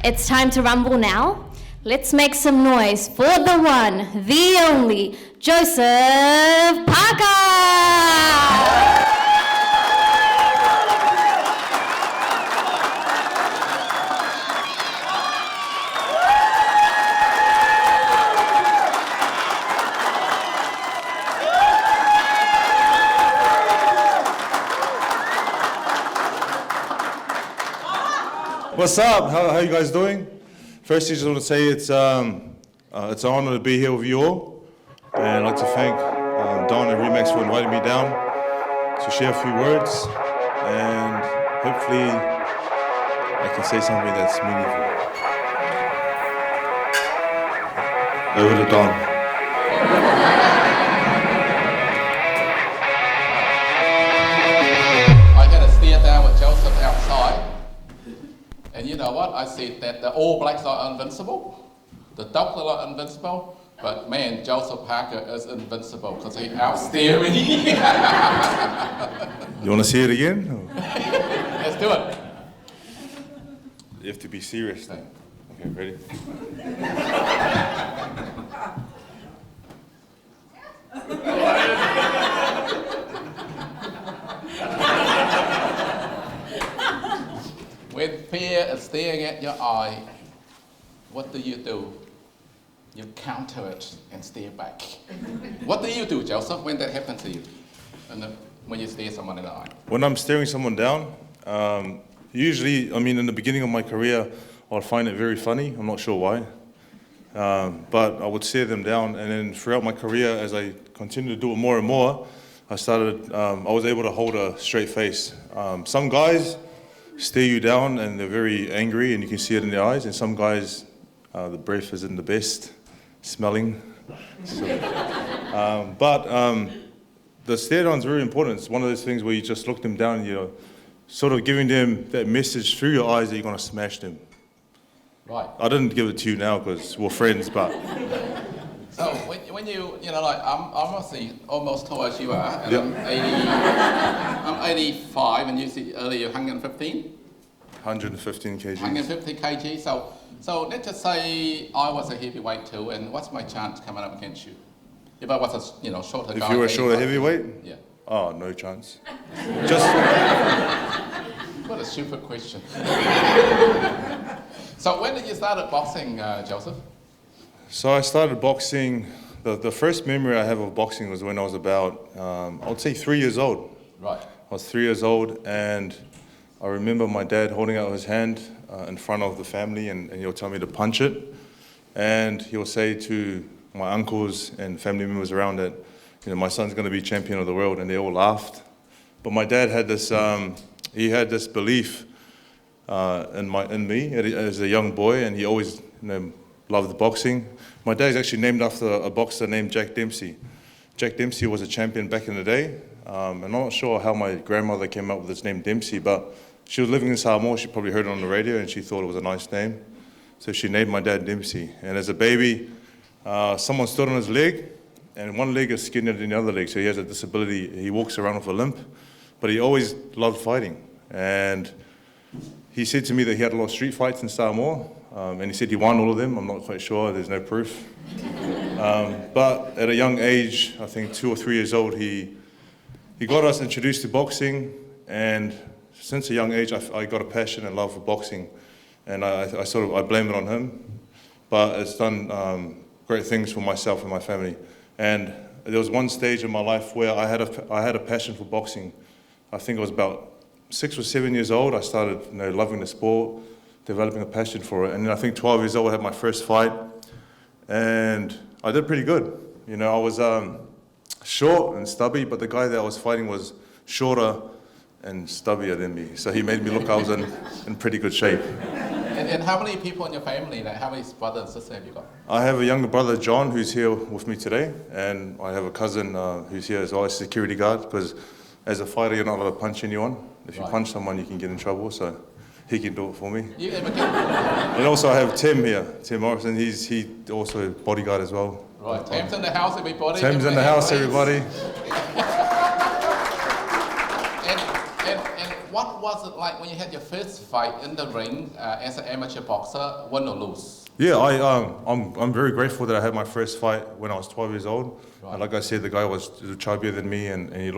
It's time to rumble now. Let's make some noise for the one, the only, Joseph Parker! What's up? How you guys doing? First, I just want to say it's an honor to be here with you all, and I'd like to thank Don and Remax for inviting me down to share a few words, and hopefully I can say something that's meaningful. Over to Don. I had a stare down with Joseph outside. And you know what? I said that the All Blacks are invincible, the Docklands are invincible, but man, Joseph Parker is invincible because he outstared me. You want to see it again? Let's do it. You have to be serious then. Okay, ready? When fear is staring at your eye, what do? You counter it and stare back. What do you do, Joseph, when that happens to you? When you stare someone in the eye? When I'm staring someone down, usually, in the beginning of my career, I'll find it very funny. I'm not sure why. But I would stare them down, and then throughout my career, as I continued to do it more and more, I was able to hold a straight face. Some guys stare you down and they're very angry and you can see it in their eyes, and some guys, the breath isn't the best smelling. But the stare down is very important. It's one of those things where you just look them down and you're sort of giving them that message through your eyes that you're going to smash them. Right. I didn't give it to you now because we're friends, but... So when I'm obviously almost tall as you are, and Yep. I'm 85, and you said earlier you're 115? 115 kg. 150 kg. So let's just say I was a heavyweight too, and what's my chance coming up against you? If I was a shorter guy. If you were a shorter 85? heavyweight? Yeah. Oh, no chance. Just... What a stupid question. So when did you start at boxing, Joseph? So I started boxing, the first memory I have of boxing was when I was about, I would say 3 years old. Right. I was 3 years old, and I remember my dad holding out his hand in front of the family, and he'll tell me to punch it. And he'll say to my uncles and family members around that, my son's going to be champion of the world, and they all laughed. But my dad had this, he had this belief in me as a young boy, and he always loved boxing. My dad's actually named after a boxer named Jack Dempsey. Jack Dempsey was a champion back in the day. I'm not sure how my grandmother came up with this name Dempsey, but she was living in Samoa. She probably heard it on the radio and she thought it was a nice name. So she named my dad Dempsey. And as a baby, someone stood on his leg, and one leg is skinnier than the other leg, so he has a disability. He walks around with a limp, but he always loved fighting. And he said to me that he had a lot of street fights in Samoa. And he said he won all of them. I'm not quite sure, there's no proof. But at a young age, I think 2 or 3 years old, he got us introduced to boxing, and since a young age, I got a passion and love for boxing, and I blame it on him. But it's done great things for myself and my family. And there was one stage in my life where I had a passion for boxing. I think I was about 6 or 7 years old. I started loving the sport, developing a passion for it. And then I think 12 years old, I had my first fight, and I did pretty good. I was short and stubby, but the guy that I was fighting was shorter and stubbier than me. So he made me look I was in pretty good shape. And how many people in your family, how many brothers and sisters have you got? I have a younger brother, John, who's here with me today, and I have a cousin who's here as well, as a security guard, because as a fighter, you're not allowed to punch anyone. If you punch someone, you can get in trouble, so he can do it for me. You ever get... And also I have Tim here, Tim Morrison. He's also a bodyguard as well. Right, Tim's in the house, everybody. Tim's in the house, everybody. And what was it like when you had your first fight in the ring as an amateur boxer, win or lose? Yeah, I'm very grateful that I had my first fight when I was 12 years old. Right. And like I said, the guy was chubbier than me, and he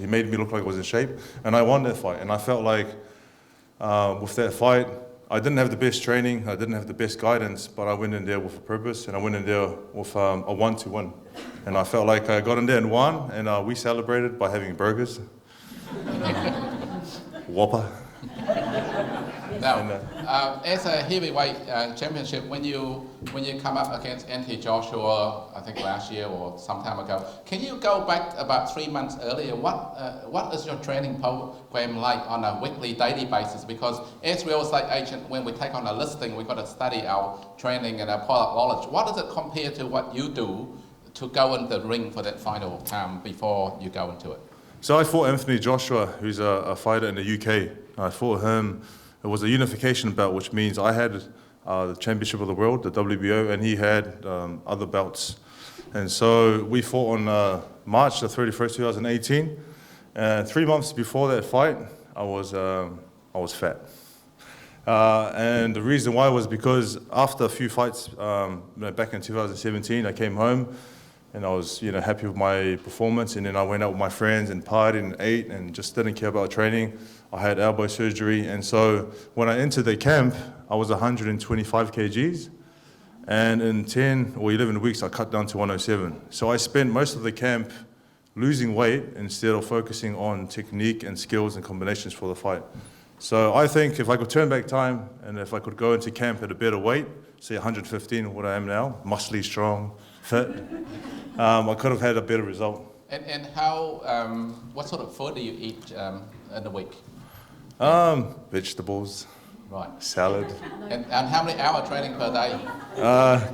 made me look like I was in shape. And I won that fight, and I felt like with that fight, I didn't have the best training, I didn't have the best guidance, but I went in there with a purpose, and I went in there with a want to win. And I felt like I got in there and won, and we celebrated by having burgers. Whopper. Now, as a heavyweight championship, when you come up against Anthony Joshua, I think last year or some time ago, can you go back about 3 months earlier? What is your training program like on a weekly, daily basis? Because as real estate agent, when we take on a listing, we've got to study our training and our product knowledge. What does it compare to what you do to go in the ring for that final time before you go into it? So I fought Anthony Joshua, who's a fighter in the UK. I fought him. It was a unification bout, which means I had the championship of the world, the WBO, and he had other belts. And so we fought on March the 31st, 2018. And 3 months before that fight, I was fat. And the reason why was because after a few fights back in 2017, I came home and I was happy with my performance. And then I went out with my friends and partied and ate and just didn't care about training. I had elbow surgery, and so when I entered the camp, I was 125 kgs, and in 10 or 11 weeks, I cut down to 107. So I spent most of the camp losing weight instead of focusing on technique and skills and combinations for the fight. So I think if I could turn back time, and if I could go into camp at a better weight, say 115, what I am now, muscly, strong, fit, I could have had a better result. And how, what sort of food do you eat in a week? Vegetables, Right. salad, And how many hour training per day?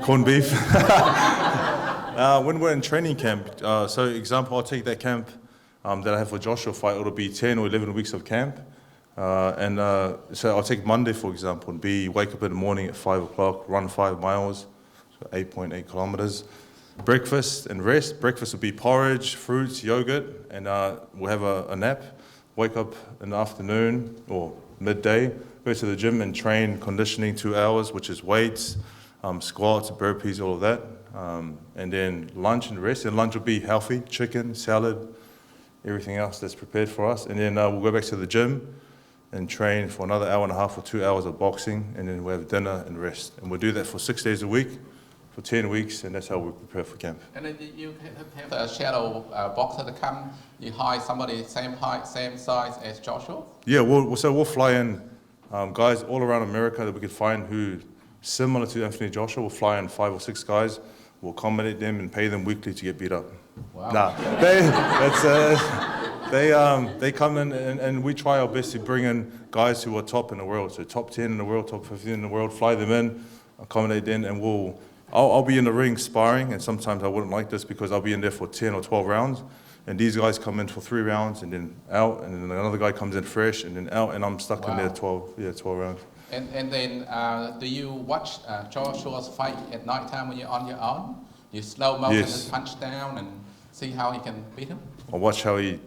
corned beef. When we're in training camp, so example, I'll take that camp that I have for Joshua fight, it'll be 10 or 11 weeks of camp. So I'll take Monday, for example, and wake up in the morning at 5 o'clock, run 5 miles, so 8.8 kilometers. Breakfast and rest. Breakfast will be porridge, fruits, yogurt, and we'll have a nap. Wake up in the afternoon or midday, go to the gym and train conditioning 2 hours, which is weights, squats, burpees, all of that. And then lunch and rest. And lunch will be healthy, chicken, salad, everything else that's prepared for us. And then we'll go back to the gym and train for another hour and a half or 2 hours of boxing. And then we'll have dinner and rest. And we'll do that for 6 days a week, for 10 weeks, and that's how we prepare for camp. And then you have a shadow boxer to come, you hire somebody same height, same size as Joshua? Yeah, we'll fly in guys all around America that we could find who similar to Anthony Joshua. We'll fly in 5 or 6 guys. We'll accommodate them and pay them weekly to get beat up. Wow. They come in and we try our best to bring in guys who are top in the world. So top 10 in the world, top 15 in the world, fly them in, accommodate them, and I'll be in the ring sparring, and sometimes I wouldn't like this because I'll be in there for 10 or 12 rounds, and these guys come in for 3 rounds and then out, and then another guy comes in fresh and then out, and I'm stuck in there 12 rounds. And then do you watch Joshua's fight at night time when you're on your own? You slow motion his punch down and see how you can beat him? I watch how he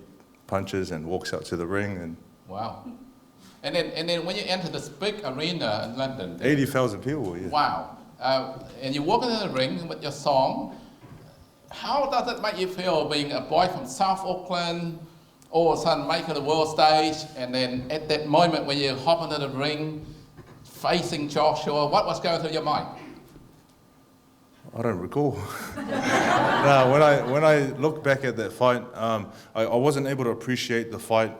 punches and walks out to the ring. And wow. And then when you enter this big arena in London, 80,000 people. Yeah. Wow. And you walk into the ring with your song. How does it make you feel being a boy from South Auckland, all of a sudden making the world stage, and then at that moment when you hop into the ring, facing Joshua, what was going through your mind? I don't recall. No, when I look back at that fight, I wasn't able to appreciate the fight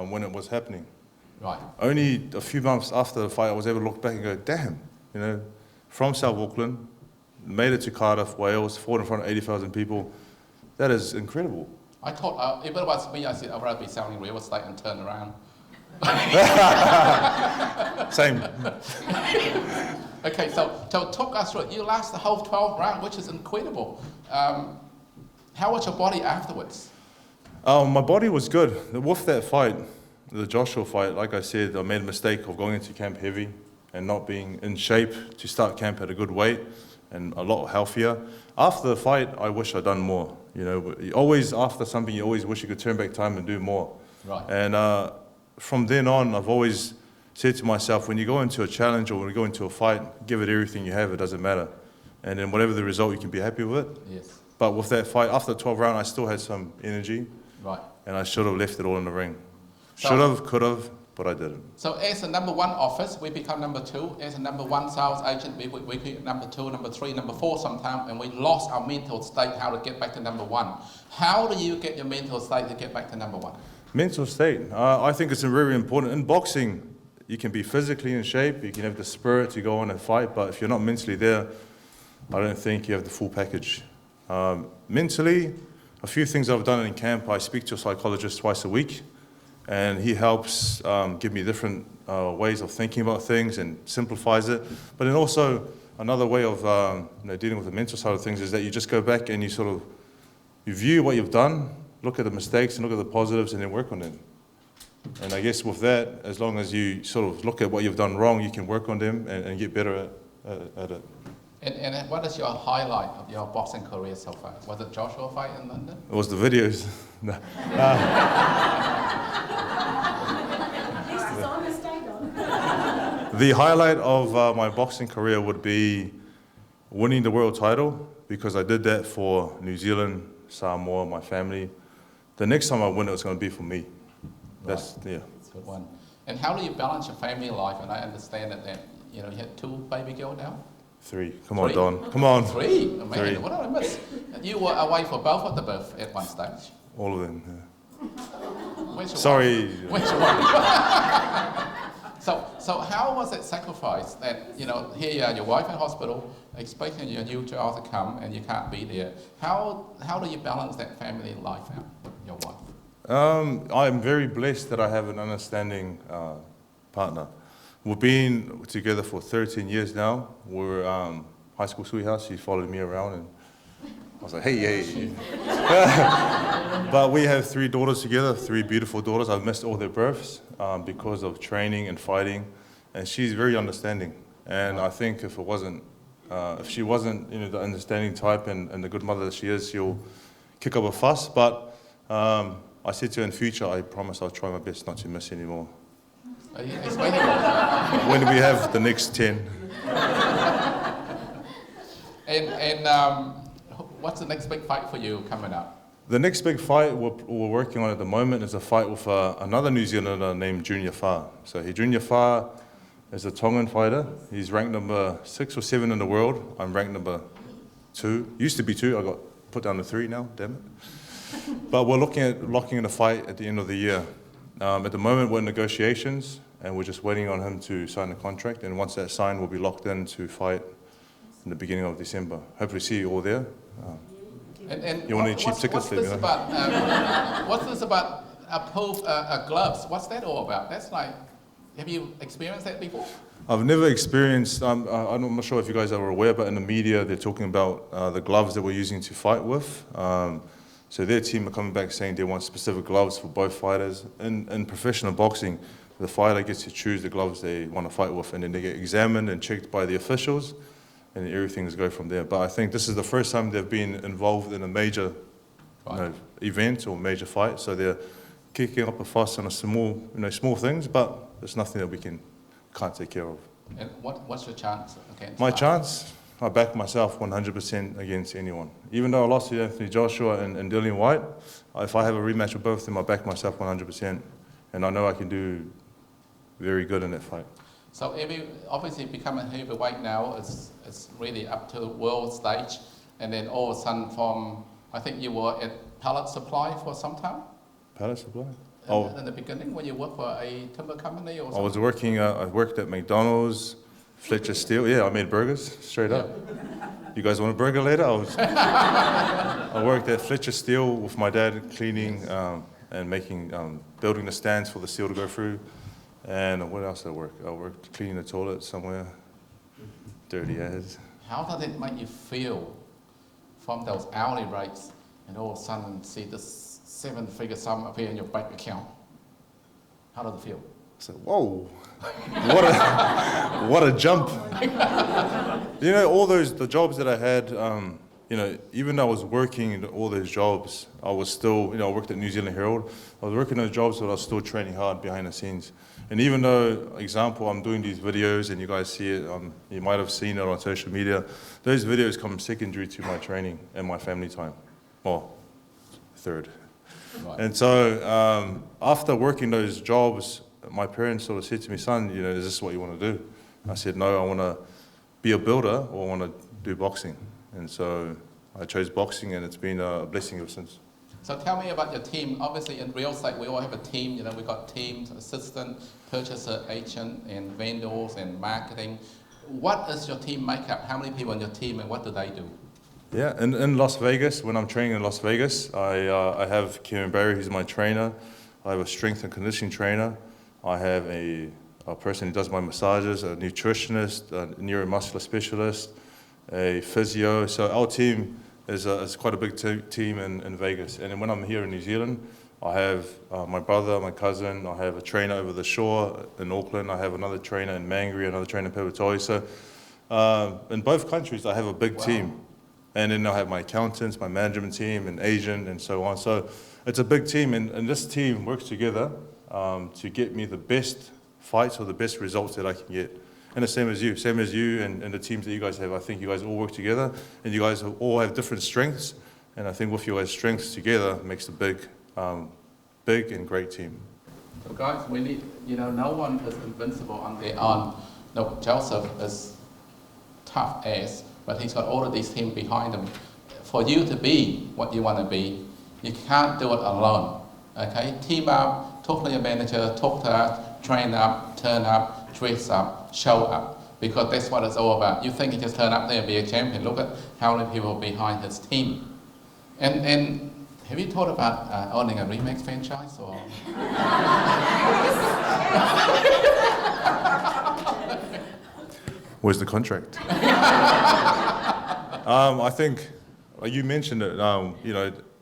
when it was happening. Right. Only a few months after the fight, I was able to look back and go, damn, from South Auckland, made it to Cardiff, Wales, fought in front of 80,000 people. That is incredible. I thought, if it was me, I said, I'd rather be selling real estate and turn around. Same. Okay, so talk us through it. You last the whole 12 rounds, which is incredible. How was your body afterwards? My body was good. With that fight, the Joshua fight, like I said, I made a mistake of going into camp heavy and not being in shape to start camp at a good weight and a lot healthier. After the fight, I wish I'd done more. Always after something, you always wish you could turn back time and do more. Right. And from then on, I've always said to myself, when you go into a challenge or when you go into a fight, give it everything you have, it doesn't matter. And then whatever the result, you can be happy with it. Yes. But with that fight, after the 12th round, I still had some energy, Right. and I should have left it all in the ring. So- Should have, could have, but I didn't. So as a number one office, we become number two. As a number one sales agent, we become number two, number three, number four sometimes, and we lost our mental state how to get back to number one. How do you get your mental state to get back to number one? Mental state. I think it's very important. In boxing, you can be physically in shape, you can have the spirit to go on and fight, but if you're not mentally there, I don't think you have the full package. Mentally, a few things I've done in camp, I speak to a psychologist twice a week, and he helps give me different ways of thinking about things and simplifies it. But then also, another way of dealing with the mental side of things is that you just go back and you view what you've done, look at the mistakes and look at the positives and then work on them. And I guess with that, as long as you sort of look at what you've done wrong, you can work on them and get better at it. And what is your highlight of your boxing career so far? Was it Joshua fight in London? It was the videos. No. The highlight of my boxing career would be winning the world title, because I did that for New Zealand, Samoa, my family. The next time I win, it was going to be for me. That's, yeah. That's a good one. And how do you balance your family life? And I understand that you had 2 baby girls now? 3. Come on, Three? Don. Come on. 3? Oh, man, 3. What did I miss? You were away for both of the birth at one stage. All of them. Yeah. Where's your Sorry. wife? Where's your wife? So how was that sacrifice that, here you are, your wife in hospital, expecting your new child to come and you can't be there. How do you balance that family life out with your wife? I'm very blessed that I have an understanding partner. We've been together for 13 years now. We're high school sweethearts. She followed me around and I was like, hey. But we have 3 daughters together, 3 beautiful daughters. I've missed all their births because of training and fighting. And she's very understanding. And I think if she wasn't the understanding type and the good mother that she is, she'll kick up a fuss. But I said to her in future, I promise I'll try my best not to miss anymore. Are you explaining that? When we have the next 10. And what's the next big fight for you coming up? The next big fight we're working on at the moment is a fight with another New Zealander named Junior Fa. So Junior Fa is a Tongan fighter. He's ranked number 6 or 7 in the world. I'm ranked number 2. Used to be 2. I got put down to 3 now, damn it. But we're looking at locking in a fight at the end of the year. At the moment, we're in negotiations, and we're just waiting on him to sign the contract. And once that's signed, we'll be locked in to fight in the beginning of December. Hopefully see you all there. And You want any cheap tickets? What's this about? What's this about gloves? What's that all about? That's like, have you experienced that before? I've never experienced, I'm not sure if you guys are aware, but in the media they're talking about the gloves that we're using to fight with. So their team are coming back saying they want specific gloves for both fighters. In professional boxing, the fighter gets to choose the gloves they want to fight with, and then they get examined and checked by the officials, and everything's go from there. But I think this is the first time they've been involved in a major event or major fight, so they're kicking up a fuss on a small things, but it's nothing that we can't take care of. And what's your chance against My Mark? chance? I back myself 100% against anyone. Even though I lost to Anthony Joshua and Dillian White, if I have a rematch with both of them, I back myself 100%. And I know I can do very good in that fight. So obviously becoming heavyweight now is really up to the world stage, and then all of a sudden I think you were at Pallet Supply for some time? Pallet Supply? In the beginning when you worked for a timber company or something? I was working, I worked at McDonald's, Fletcher Steel. Yeah, I made burgers, straight up. You guys want a burger later? I worked at Fletcher Steel with my dad, cleaning and making, building the stands for the steel to go through. And what else did I work? I worked cleaning the toilet somewhere. Dirty as. How does it make you feel from those hourly rates and all of a sudden see this 7-figure sum appear in your bank account? How does it feel? I said, whoa, what a jump. All the jobs that I had, even though I was working in all those jobs, I was still, I worked at New Zealand Herald. I was working those jobs, but I was still training hard behind the scenes. And even though, example, I'm doing these videos and you guys see it, you might have seen it on social media, those videos come secondary to my training and my family time. Well, third. Right. And so after working those jobs, my parents sort of said to me, son, is this what you want to do? I said, no, I want to be a builder or I want to do boxing. And so I chose boxing and it's been a blessing ever since. So tell me about your team. Obviously in real estate we all have a team, we got teams, assistant, purchaser, agent, and vendors and marketing. What is your team makeup? How many people on your team and what do they do? Yeah, in Las Vegas, when I'm training in Las Vegas, I have Kieran Barry, who's my trainer. I have a strength and conditioning trainer. I have a person who does my massages, a nutritionist, a neuromuscular specialist, a physio. So our team is quite a big team in Vegas. And then when I'm here in New Zealand, I have my brother, my cousin, I have a trainer over the shore in Auckland, I have another trainer in Mangere, another trainer in Pepatoi. So in both countries, I have a big team. And then I have my accountants, my management team, and agent, and so on. So it's a big team, and this team works together to get me the best fights or the best results that I can get. And the same as you and the teams that you guys have. I think you guys all work together, and you guys all have different strengths. And I think with your guys' strengths together makes a big and great team. So guys, we need, no one is invincible on their own. No, Joseph is tough ass, but he's got all of these teams behind him. For you to be what you want to be, you can't do it alone. Okay, team up, talk to your manager, talk to us, train up, turn up, dress up, show up, because that's what it's all about. You think you just turn up there and be a champion. Look at how many people behind his team. And have you thought about owning a Remax franchise? Or? Where's the contract? I think, you mentioned it,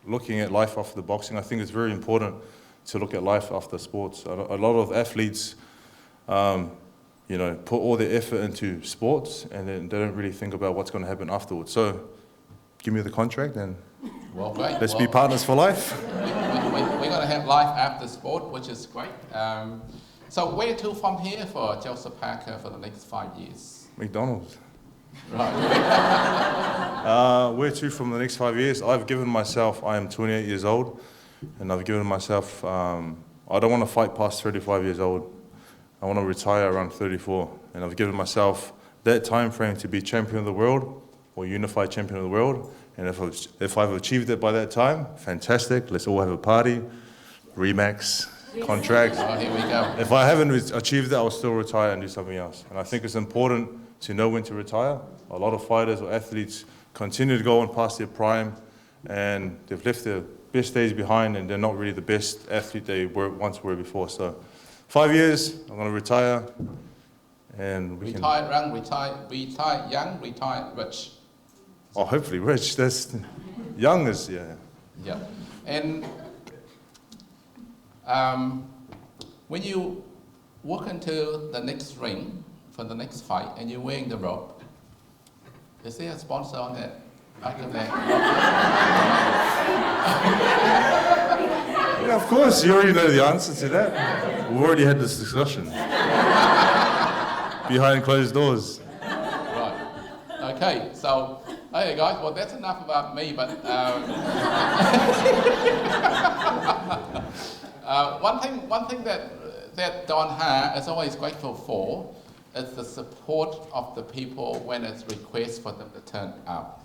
looking at life after the boxing, I think it's very important to look at life after sports. A lot of athletes, put all their effort into sports and then they don't really think about what's going to happen afterwards. So give me the contract and let's be partners for life. We're going to have life after sport, which is great. So where to from here for Joseph Parker for the next 5 years? McDonald's. Right. Where to from the next 5 years? I've given myself, I am 28 years old, and I've given myself, I don't want to fight past 35 years old. I want to retire around 34, and I've given myself that time frame to be champion of the world or unified champion of the world. And if I've achieved it by that time, fantastic. Let's all have a party, Remax, contract. Oh, here we go. If I haven't achieved it, I'll still retire and do something else. And I think it's important to know when to retire. A lot of fighters or athletes continue to go on past their prime, and they've left their best days behind, and they're not really the best athlete they once were before. So 5 years, I'm going to retire, and we retire young, retire rich. Oh, hopefully rich. That's young is, yeah. Yeah. And when you walk into the next ring for the next fight and you're wearing the rope, is there a sponsor on that? Back of that? Yeah, of course. You already know the answer to that. We've already had this discussion. Behind closed doors. Right. Okay, so, hey guys, well that's enough about me, but one thing that Don Ha is always grateful for is the support of the people when it's requests for them to turn up.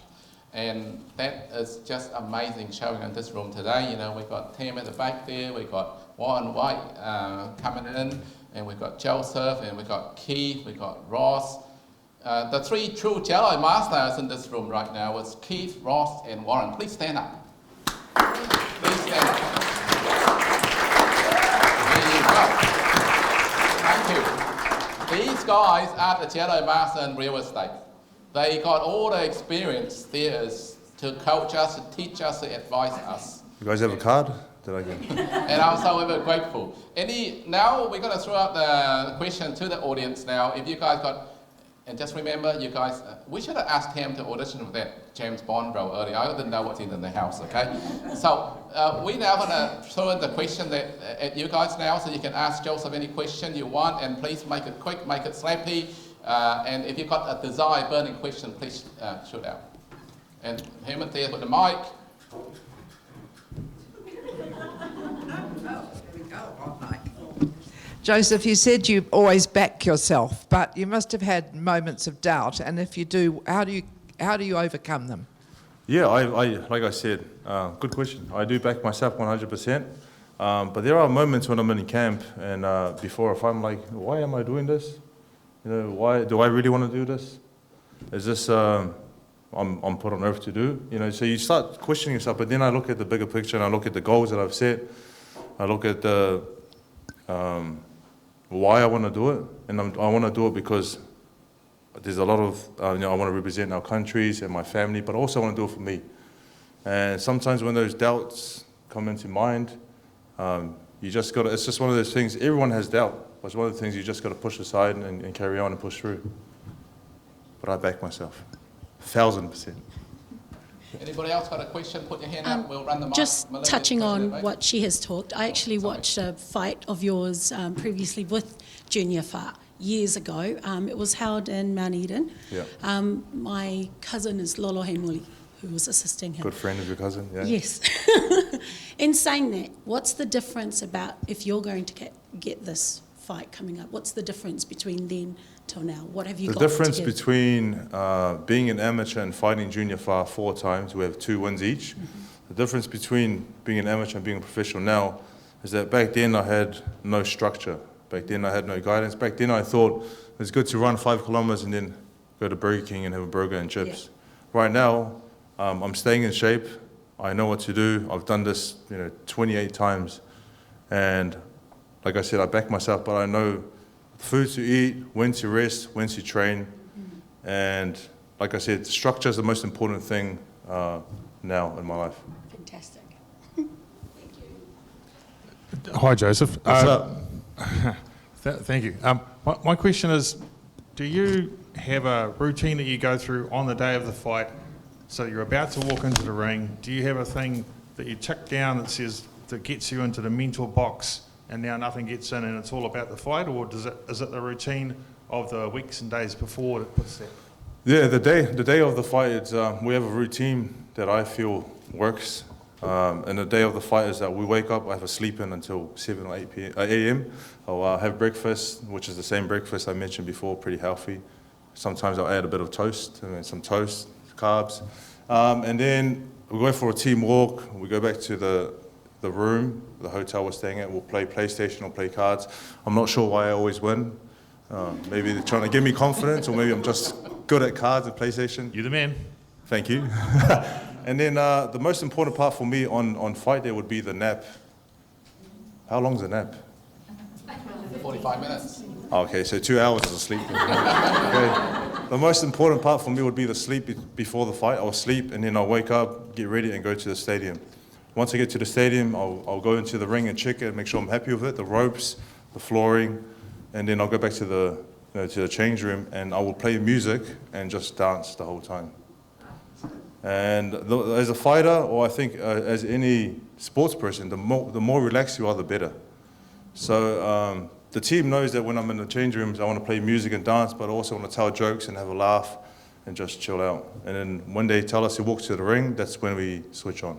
And that is just amazing showing in this room today. We've got Tim at the back there, we've got Warren White coming in, and we've got Joseph, and we've got Keith, we've got Ross. The three true Jello masters in this room right now is Keith, Ross, and Warren. Please stand up. Please stand up. There you go. Thank you. These guys are the Jello master in real estate. They got all the experience there is to coach us, to teach us, to advise us. You guys have a card that I can? And I'm so ever grateful. Now we're going to throw out the question to the audience now. If you guys got And just remember, you guys, we should have asked him to audition for that James Bond role earlier. I didn't know what's in the house, okay? So we now going to throw in the question at you guys now, so you can ask Joseph any question you want, and please make it quick, make it snappy. And if you've got a desired burning question, please shoot out. And him there with the mic. Joseph, you said you always back yourself, but you must have had moments of doubt. And if you do, how do you overcome them? Yeah, I like I said, good question. I do back myself 100%. But there are moments when I'm in camp and before, if I'm like, why am I doing this? You know, why do I really want to do this? Is this I'm put on earth to do? You know, so you start questioning yourself. But then I look at the bigger picture and I look at the goals that I've set. I look at the why I want to do it, and I want to do it because there's a lot of, I want to represent our countries and my family, but also I want to do it for me. And sometimes when those doubts come into mind, you just got to, it's just one of those things, everyone has doubt, but it's one of the things you just got to push aside and carry on and push through. But I back myself, 1,000%. Anybody else got a question? Put your hand up. We'll run the mic. Just Melinda, touching on President, what she has talked, I actually watched a fight of yours previously with Junior Wha years ago. It was held in Mount Eden. Yeah. My cousin is Lolo Muli, who was assisting him. Good friend of your cousin, yeah? Yes. In saying that, what's the difference about if you're going to get this fight coming up? What's the difference between then till now? What have you got The difference to give? between being an amateur and fighting Junior Wha 4 times, we have 2 wins each. Mm-hmm. The difference between being an amateur and being a professional now is that back then I had no structure. Back then I had no guidance. Back then I thought it's good to run 5 kilometers and then go to Burger King and have a burger and chips. Yeah. Right now, I'm staying in shape. I know what to do. I've done this, 28 times. And like I said, I back myself, but I know food to eat, when to rest, when to train. Mm-hmm. And like I said, structure is the most important thing now in my life. Fantastic. Hi, Joseph. What's up? Thank you. My question is, do you have a routine that you go through on the day of the fight? So you're about to walk into the ring. Do you have a thing that you tick down that says, that gets you into the mental box and now nothing gets in and it's all about the fight? Or is it the routine of the weeks and days before that puts that? Yeah, the day of the fight, it's, we have a routine that I feel works. And the day of the fight is that we wake up, I have a sleep in until 7 or 8 a.m. I'll have breakfast, which is the same breakfast I mentioned before, pretty healthy. Sometimes I'll add a bit of toast, some toast, carbs. And then we go for a team walk. We go back to the room, the hotel we're staying at. We'll play PlayStation or play cards. I'm not sure why I always win. Maybe they're trying to give me confidence, or maybe I'm just good at cards and PlayStation. You're the man. Thank you. And then the most important part for me on fight day would be the nap. How long's the nap? 45 minutes. Okay, so 2 hours of sleep. Okay. The most important part for me would be the sleep before the fight. I'll sleep and then I'll wake up, get ready and go to the stadium. Once I get to the stadium, I'll go into the ring and check it, make sure I'm happy with it, the ropes, the flooring, and then I'll go back to the change room and I will play music and just dance the whole time. And as a fighter, or I think as any sports person, the more relaxed you are, the better. So the team knows that when I'm in the change rooms, I want to play music and dance, but I also want to tell jokes and have a laugh and just chill out. And then when they tell us to walk to the ring, that's when we switch on.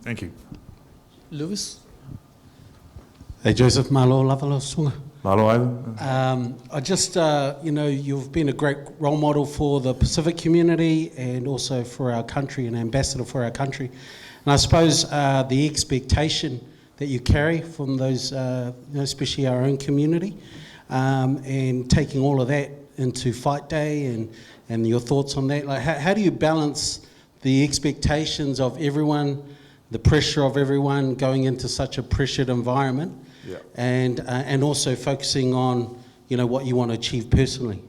Thank you. Lewis? Hey, Joseph, malo lavalo sunga. Malo, Ivan. I just, you've been a great role model for the Pacific community and also for our country, an ambassador for our country. And I suppose the expectation that you carry from those, especially our own community, and taking all of that into fight day and your thoughts on that. Like, how do you balance the expectations of everyone, the pressure of everyone going into such a pressured environment, yeah, and also focusing on, what you want to achieve personally?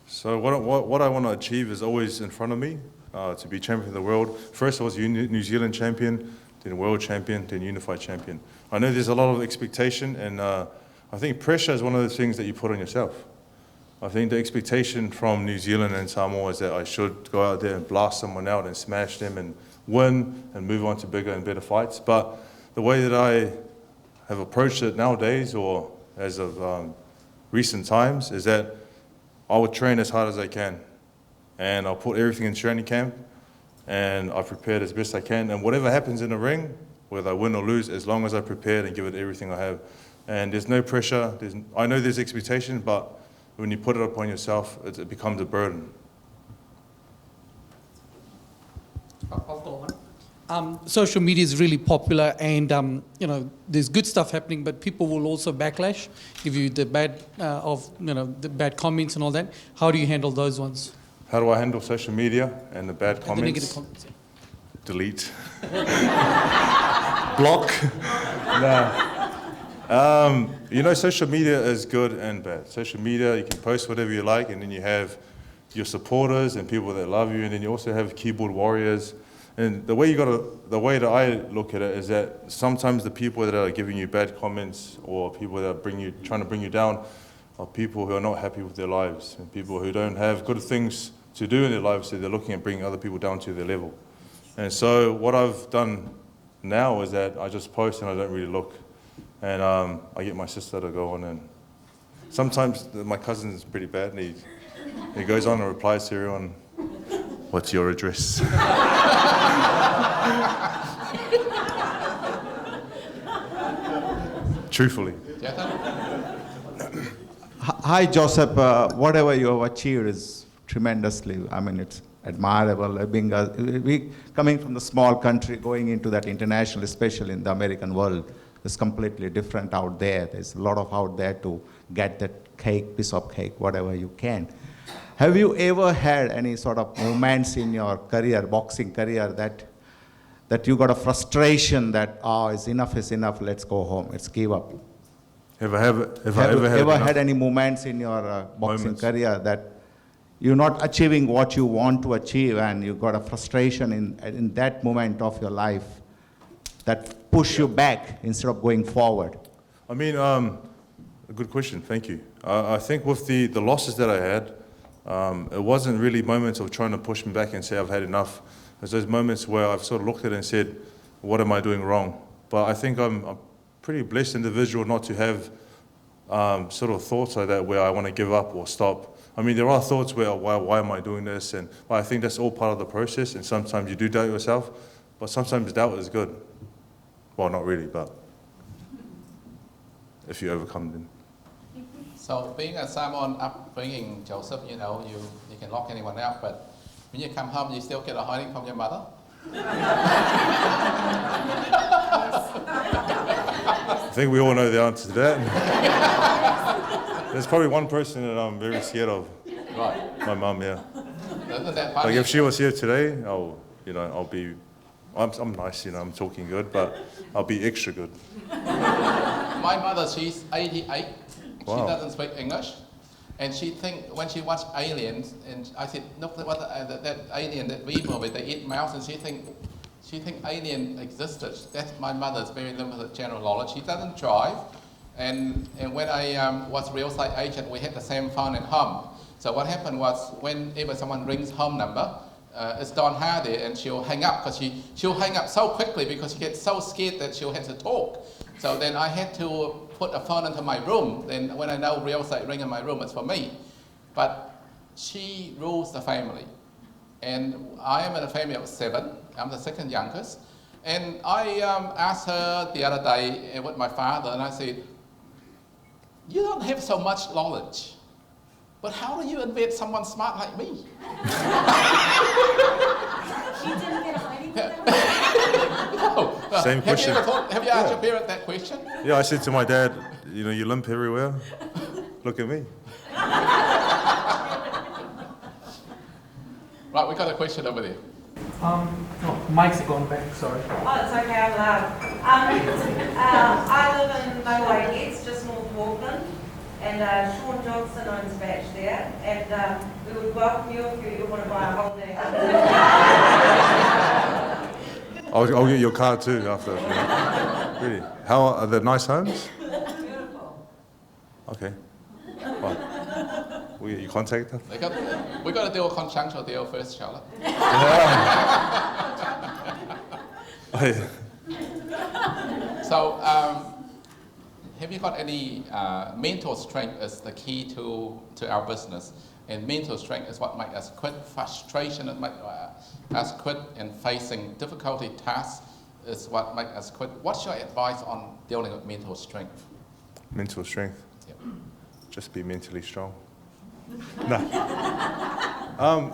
So what I want to achieve is always in front of me, to be champion of the world. First I was New Zealand champion, then world champion, then unified champion. I know there's a lot of expectation, and I think pressure is one of the things that you put on yourself. I think the expectation from New Zealand and Samoa is that I should go out there and blast someone out and smash them and win and move on to bigger and better fights. But the way that I have approached it nowadays, or as of recent times, is that I would train as hard as I can. And I'll put everything in training camp, and I've prepared as best I can. And whatever happens in the ring, whether I win or lose, as long as I prepared and give it everything I have. And there's no pressure. I know there's expectation, but when you put it upon yourself, it becomes a burden. I'll go on. Social media is really popular, and there's good stuff happening, but people will also backlash, give you the bad the bad comments and all that. How do you handle those ones? How do I handle social media and the bad comments? The negative comments. Yeah. Delete. Block. No. Social media is good and bad. Social media, you can post whatever you like, and then you have your supporters and people that love you, and then you also have keyboard warriors. And the way that I look at it is that sometimes the people that are giving you bad comments or people that are trying to bring you down are people who are not happy with their lives, and people who don't have good things to do in their lives, so they're looking at bringing other people down to their level. And so what I've done now is that I just post and I don't really look. And I get my sister to go on, and sometimes my cousin is pretty bad, and he goes on and replies to everyone, "What's your address?" Truthfully. Hi, Joseph. Whatever you have achieved is tremendously, it's admirable. We coming from the small country, going into that international, especially in the American world, is completely different out there. There's a lot of out there to get that piece of cake, whatever you can. Have you ever had any sort of moments in your career, boxing career, that you got a frustration that, is enough, let's go home, let's give up? Have I ever had any moments in your boxing Moments. career that you're not achieving what you want to achieve, and you got a frustration in that moment of your life that push you back instead of going forward? A good question, thank you. I think with the losses that I had, it wasn't really moments of trying to push me back and say I've had enough. There's those moments where I've sort of looked at it and said, what am I doing wrong? But I think I'm a pretty blessed individual not to have sort of thoughts like that where I want to give up or stop. There are thoughts where, why am I doing this? But I think that's all part of the process, and sometimes you do doubt yourself, but sometimes doubt is good. Well, not really, but if you overcome them. So being a Samoan upbringing, Joseph, you can lock anyone out, but when you come home, you still get a hiding from your mother? I think we all know the answer to that. There's probably one person that I'm very scared of. Right. My mum, yeah. Isn't that funny? Like if she was here today, I'm nice, I'm talking good, but I'll be extra good. My mother, she's 88. Wow. She doesn't speak English. And when she watched Aliens, and I said, look, that alien, that V movie, they eat mouse, and she think alien existed. That's my mother's very limited general knowledge. She doesn't drive. And when I was a real estate agent, we had the same phone at home. So what happened was, whenever someone rings home number, it's Don Hardy, and she'll hang up, because she'll hang up so quickly because she gets so scared that she'll have to talk. So then I had to put a phone into my room. Then when I know real estate ring in my room, it's for me. But she rules the family. And I am in a family of 7. I'm the second youngest. And I asked her the other day with my father, and I said, you don't have so much knowledge, but how do you invent someone smart like me? She didn't get a hiding from that? No. Same question. Have you asked your parent that question? Yeah, I said to my dad, you limp everywhere. Look at me. Right, we got a question over there. Mike's gone back, sorry. Oh, it's okay, I'm loud. I live in Noway Heads, just north of Auckland, and Sean Johnson owns Batch there, and we would welcome you if you want to buy a holiday. I'll get your card too after. Really? How are the nice homes? Beautiful. Okay. Fine. You contact them? We got to do a conjunctional deal first, Charlotte. Oh, yeah. So, have you got any mental strength is the key to our business, and mental strength is what makes us quit frustration and make us quit in facing difficulty tasks is what makes us quit. What's your advice on dealing with mental strength? Mental strength. Yep. Just be mentally strong. No.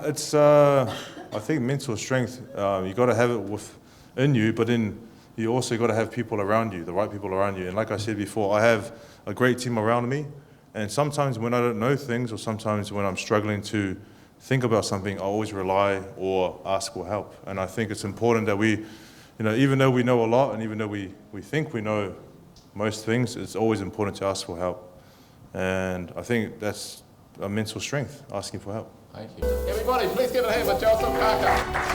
It's I think mental strength. You got to have it within you, but then you also got to have people around you, the right people around you. And like I said before, I have a great team around me. And sometimes when I don't know things, or sometimes when I'm struggling to think about something, I always rely or ask for help. And I think it's important that we, even though we know a lot, and even though we think we know most things, it's always important to ask for help. And I think that's a mental strength, asking for help. Thank you. Everybody, please give it a hand for Joseph Parker.